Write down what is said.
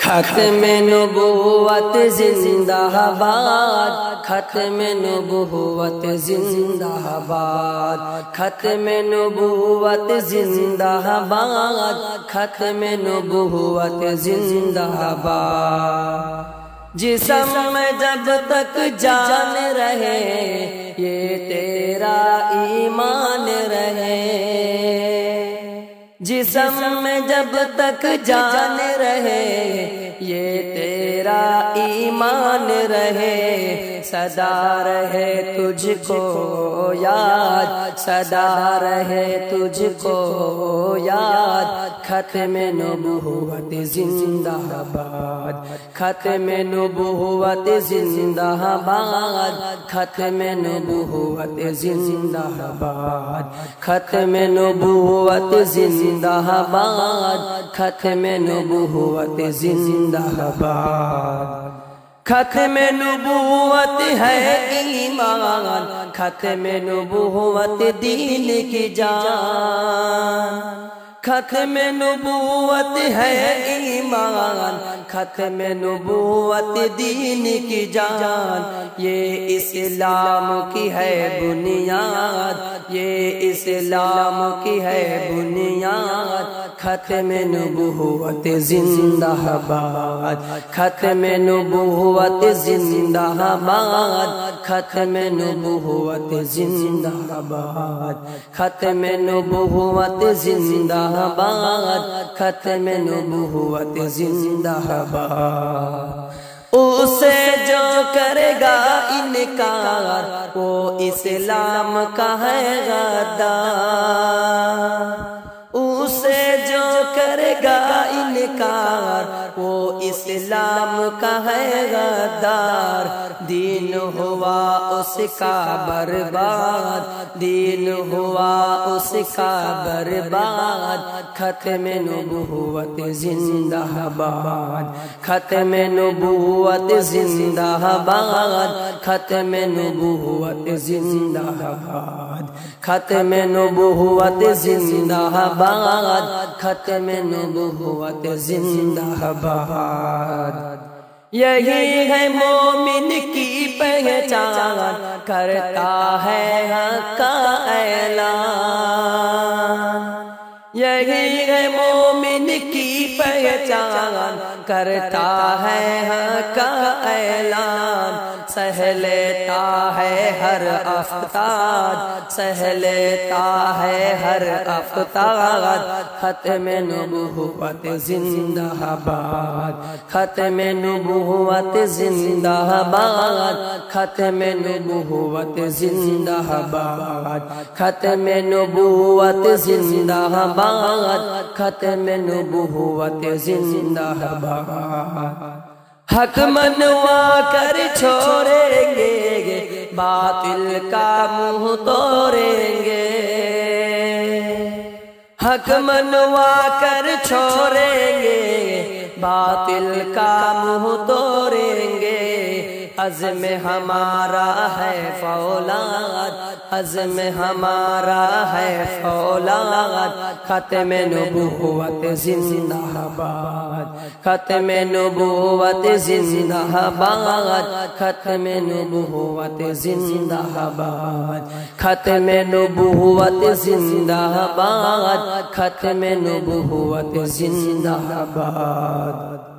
ختم نبوت زندہ باد، ختم نبوت زندہ باد، ختم نبوت زندہ باد، ختم نبوت زندہ باد۔ جسم میں جب تک جان رہے یہ تیرا ایمان رہے، جسم میں جب تک جان رہے یہ تیرا ایمان رہے، سدا رہے تجھ کو یاد، سدا رہے تجھ کو یاد، ختم نبوت زندہ باد، ختم نبوت زندہ باد، ختم نبوت زندہ باد، ختم نبوت زندہ باد، ختم نبوت زندہ باد۔ ختم نبوت ہے ایمان، ختم نبوت دین کی جان، ختم نبوت ہے ایمان، ختم نبوت دین کی جان، یہ اسلام کی ہے بنیاد، یہ اسلام کی ہے بنیاد، ختم نبوت زندہ باد، ختم نبوت زندہ باد، ختم نبوت زندہ باد، ختم نبوت زندہ باد، ختم نبوت زندہ باد۔ اسے جو کرے گا انکار وہ اسلام کا ہے غدار، اسے جو کرے گا انکار وہ اسلام کا ہے غدار، دین ہوا اس کا برباد، دین ہوا اس کا برباد، ختم نبوت زندہ باد، ختم نبوت زندہ باد، ختم نبوت زندہ باد، ختم نبوت زندہ باد، ختم نبوت زندہ باد۔ یہی ہے مومن کی پہچان، کرتا ہے حق کا اعلان، یہی ہے مومن کی پہچان، کرتا ہے حق کا اعلان، سہ لیتا ہے ہر افتاد، سہ لیتا ہے ہر افتاد، ختم نبوت زندہ باد، ختم نبوت زندہ باد، ختم نبوت زندہ باد، ختم نبوت زندہ باد، ختم نبوت زندہ باد۔ حق منوا کر چھوڑیں گے باطل کا منہ توڑیں گے، حق منوا کر چھوڑیں گے باطل کا منہ توڑیں گے، عزم ہمارا ہے فولاد، عزم ہمارا ہے فولاد، ختم نبوت زندہ باد، ختم نبوت زندہ باد، ختم نبوت زندہ باد، ختم نبوت زندہ باد، ختم نبوت زندہ باد۔